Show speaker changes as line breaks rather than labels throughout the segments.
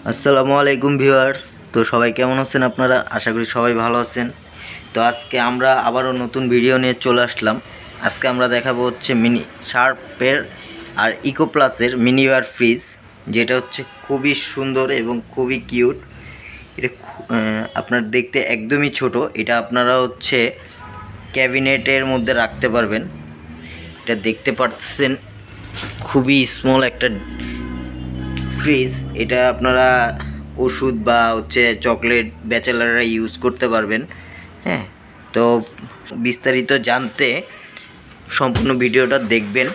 আসসালামু আলাইকুম ভিউয়ার্স। তো সবাই কেমন আছেন আপনারা? আশা করি সবাই ভালো আছেন। তো আজকে আমরা আবারও নতুন ভিডিও নিয়ে চলে আসলাম। আজকে আমরা দেখাবো হচ্ছে মিনি শার্পের আর ইকো প্লাসের মিনিওয়ার ফ্রিজ, যেটা হচ্ছে খুবই সুন্দর এবং খুবই কিউট। এটা আপনার দেখতে একদমই ছোট। এটা আপনারা হচ্ছে ক্যাবিনেটের মধ্যে রাখতে পারবেন। এটা দেখতে পাচ্ছেন খুবই স্মল একটা ফ্রিজ। এটা আপনারা ওষুধ বা হচ্ছে চকলেট ব্যাচেলাররা ইউজ করতে পারবেন। হ্যাঁ, তো বিস্তারিত জানতে সম্পূর্ণ ভিডিওটা দেখবেন।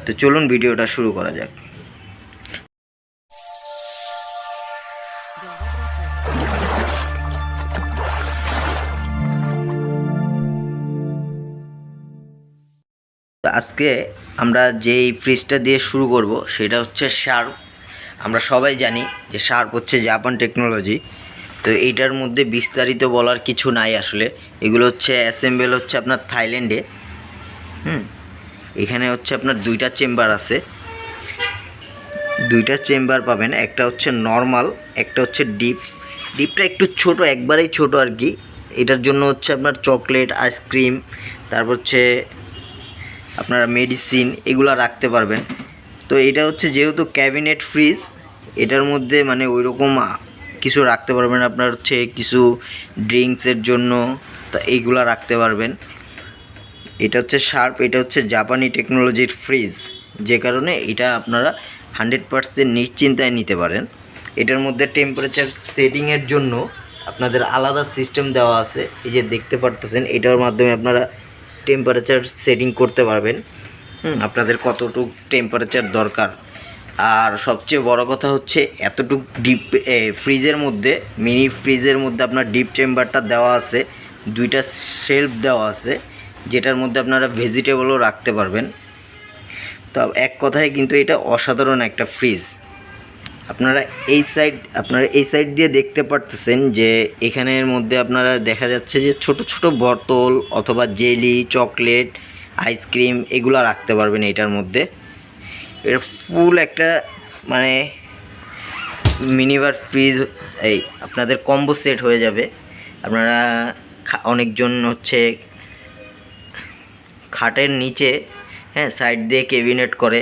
তো চলুন ভিডিওটা শুরু করা যাক। আজকে আমরা যেই ফ্রিজটা দিয়ে শুরু করব সেটা হচ্ছে শার্প। আমরা সবাই জানি যে শার্প হচ্ছে জাপান টেকনোলজি। তো এইটার মধ্যে বিস্তারিত বলার কিছু নাই আসলে। এগুলো হচ্ছে অ্যাসেম্বল হচ্ছে আপনার থাইল্যান্ডে। এখানে হচ্ছে আপনার দুইটা চেম্বার আছে, দুইটা চেম্বার পাবেন। একটা হচ্ছে নর্মাল, একটা হচ্ছে ডিপ। ডিপটা একটু ছোট, একবারেই ছোট আর কি। এটার জন্য হচ্ছে আপনার চকলেট, আইসক্রিম, তারপর হচ্ছে আপনারা মেডিসিন এগুলো রাখতে পারবেন। তো এটা হচ্ছে যেহেতু ক্যাবিনেট ফ্রিজ, এটার মধ্যে মানে ওই রকম কিছু রাখতে পারবেন। আপনার হচ্ছে কিছু ড্রিঙ্কসের জন্য তো এইগুলো রাখতে পারবেন। এটা হচ্ছে শার্প, এটা হচ্ছে জাপানি টেকনোলজির ফ্রিজ, যে কারণে এটা আপনারা 100% নিশ্চিন্তায় নিতে পারেন। এটার মধ্যে টেম্পারেচার সেটিংয়ের জন্য আপনাদের আলাদা সিস্টেম দেওয়া আছে। এই যে দেখতে পারতেছেন, এটার মাধ্যমে আপনারা টেম্পারেচার সেটিং করতে পারবেন আপনাদের কতটুকু টেম্পারেচার দরকার। আর সবচেয়ে বড় কথা হচ্ছে এতটুক ডিপ ফ্রিজের মধ্যে, মিনি ফ্রিজের মধ্যে আপনার ডিপ চেম্বারটা দেওয়া আছে, দুইটা শেলফ দেওয়া আছে, যেটার মধ্যে আপনারা ভেজিটেবলও রাখতে পারবেন। তো এক কথায় কিন্তু এটা অসাধারণ একটা ফ্রিজ। আপনারা এই সাইড দিয়ে দেখতে পারতেছেন যে এখানের মধ্যে আপনারা দেখা যাচ্ছে যে ছোট ছোট বোতল অথবা জেলি, চকলেট, আইসক্রিম এগুলো রাখতে পারবেন এটার মধ্যে। এটা ফুল একটা মানে মিনিবার ফ্রিজ। এই আপনাদের কম্বো সেট হয়ে যাবে। আপনারা অনেকজন হচ্ছে খাটের নিচে, হ্যাঁ, সাইড দিয়ে ক্যাবিনেট করে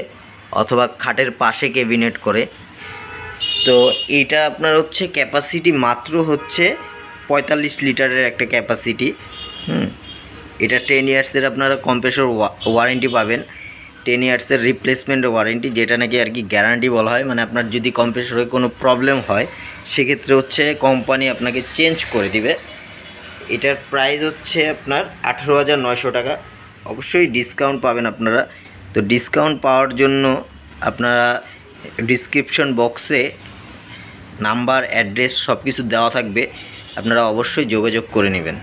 অথবা খাটের পাশে ক্যাবিনেট করে। তো এটা আপনার হচ্ছে ক্যাপাসিটি মাত্র হচ্ছে 45 লিটারের একটা ক্যাপাসিটি। এটা 10 ইয়ার্সের আপনারা কম্প্রেসর ওয়ারেন্টি পাবেন। 10 ইয়ার্সের রিপ্লেসমেন্ট ওয়ারেন্টি, যেটা নাকি আর কি গ্যারান্টি বলা হয়। মানে আপনার যদি কম্প্রেসরে কোনো প্রবলেম হয় সেক্ষেত্রে হচ্ছে কোম্পানি আপনাকে চেঞ্জ করে দিবে। এটার প্রাইস হচ্ছে আপনার 18,900 টাকা। অবশ্যই ডিসকাউন্ট পাবেন আপনারা। তো ডিসকাউন্ট পাওয়ার জন্য আপনারা ডিসক্রিপশন বক্সে নাম্বার, অ্যাড্রেস সব কিছু দেওয়া থাকবে, আপনারা অবশ্যই যোগাযোগ করে নেবেন।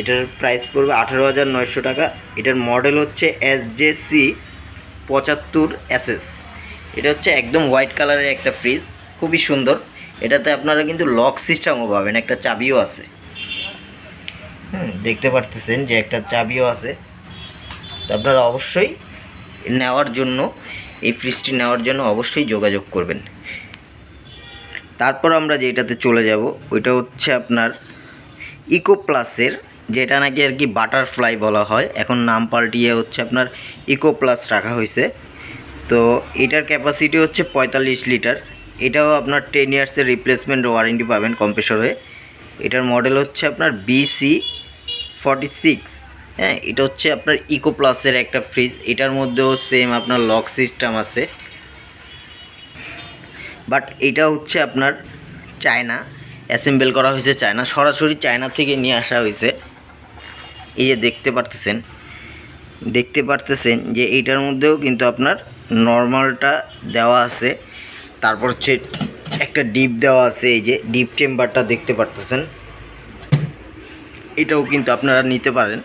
এটার প্রাইস পড়বে 18,900 টাকা। এটার মডেল হচ্ছে SJC75SS। এটা হচ্ছে একদম হোয়াইট কালারের একটা ফ্রিজ, খুবই সুন্দর। এটাতে আপনারা কিন্তু লক সিস্টেমও পাবেন, একটা চাবিও আছে। দেখতে পারতেছেন যে একটা চাবিও আছে। তো আপনারা অবশ্যই নেওয়ার জন্য, এই ফ্রিজটি নেওয়ার জন্য অবশ্যই যোগাযোগ করবেন। তারপর আমরা যেটাতে চলে যাব ওইটা হচ্ছে আপনার ইকো প্লাসের, যেটা নাকি আর কি বাটারফ্লাই বলা হয়, এখন নাম পাল্টিয়ে হচ্ছে আপনার ইকো প্লাস রাখা হয়েছে। তো এটার ক্যাপাসিটি হচ্ছে 45 লিটার। এটাও আপনার 10 ইয়ার্সের রিপ্লেসমেন্ট ওয়ারেন্টি পাবেন কম্প্রেসরে। এটার মডেল হচ্ছে আপনার BC46। হ্যাঁ, এটা হচ্ছে আপনার ইকো প্লাসের একটা ফ্রিজ। এটার মধ্যেও সেম আপনার লক সিস্টেম আছে, বাট এটা হচ্ছে আপনার চায়না, অ্যাসেম্বল করা হয়েছে চায়না, সরাসরি চায়না থেকে নিয়ে আসা হয়েছে। এই যে দেখতে পারতেছেন যে এইটার মধ্যেও কিন্তু আপনার নর্মালটা দেওয়া আছে, তারপর হচ্ছে একটা ডিপ দেওয়া আছে। এই যে ডিপ চেম্বারটা দেখতে পারতেছেন, এটাও কিন্তু আপনারা নিতে পারেন।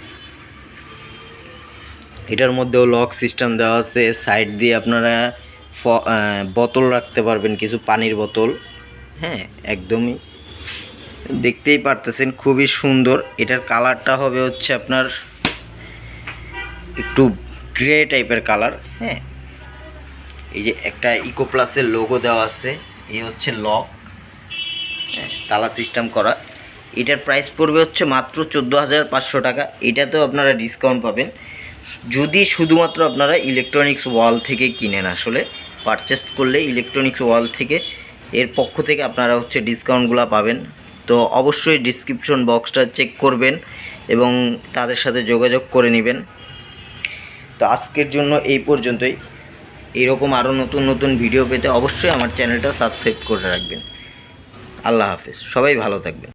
এটার মধ্যেও লক সিস্টেম দেওয়া আছে। সাইড দিয়ে আপনারা বোতল রাখতে পারবেন, কিছু পানির বোতল। হ্যাঁ, একদমই দেখতেই পারতেছেন খুবই সুন্দর। এটার কালারটা হবে হচ্ছে আপনার একটু গ্রে টাইপের কালার। হ্যাঁ, এই যে একটা ইকো প্লাসের লোগো দেওয়া আছে, এই হচ্ছে লক, তালা সিস্টেম করা। এটার প্রাইস পড়বে হচ্ছে মাত্র 14,500 টাকা। এটাতেও আপনারা ডিসকাউন্ট পাবেন যদি শুধুমাত্র আপনারা ইলেকট্রনিক্স ওয়াল থেকে কিনেন। আসলে পারচেস করলে ইলেকট্রনিক্স ওয়াল থেকে এর পক্ষ থেকে আপনারা হচ্ছে ডিসকাউন্টগুলো পাবেন। তো অবশ্যই ডিসক্রিপশন বক্সটা চেক করবেন এবং তাদের সাথে যোগাযোগ করে নেবেন। তো আজকের জন্য এই পর্যন্তই। এরকম আরও নতুন নতুন ভিডিও পেতে অবশ্যই আমার চ্যানেলটা সাবস্ক্রাইব করে রাখবেন। আল্লাহ হাফেজ, সবাই ভালো থাকবেন।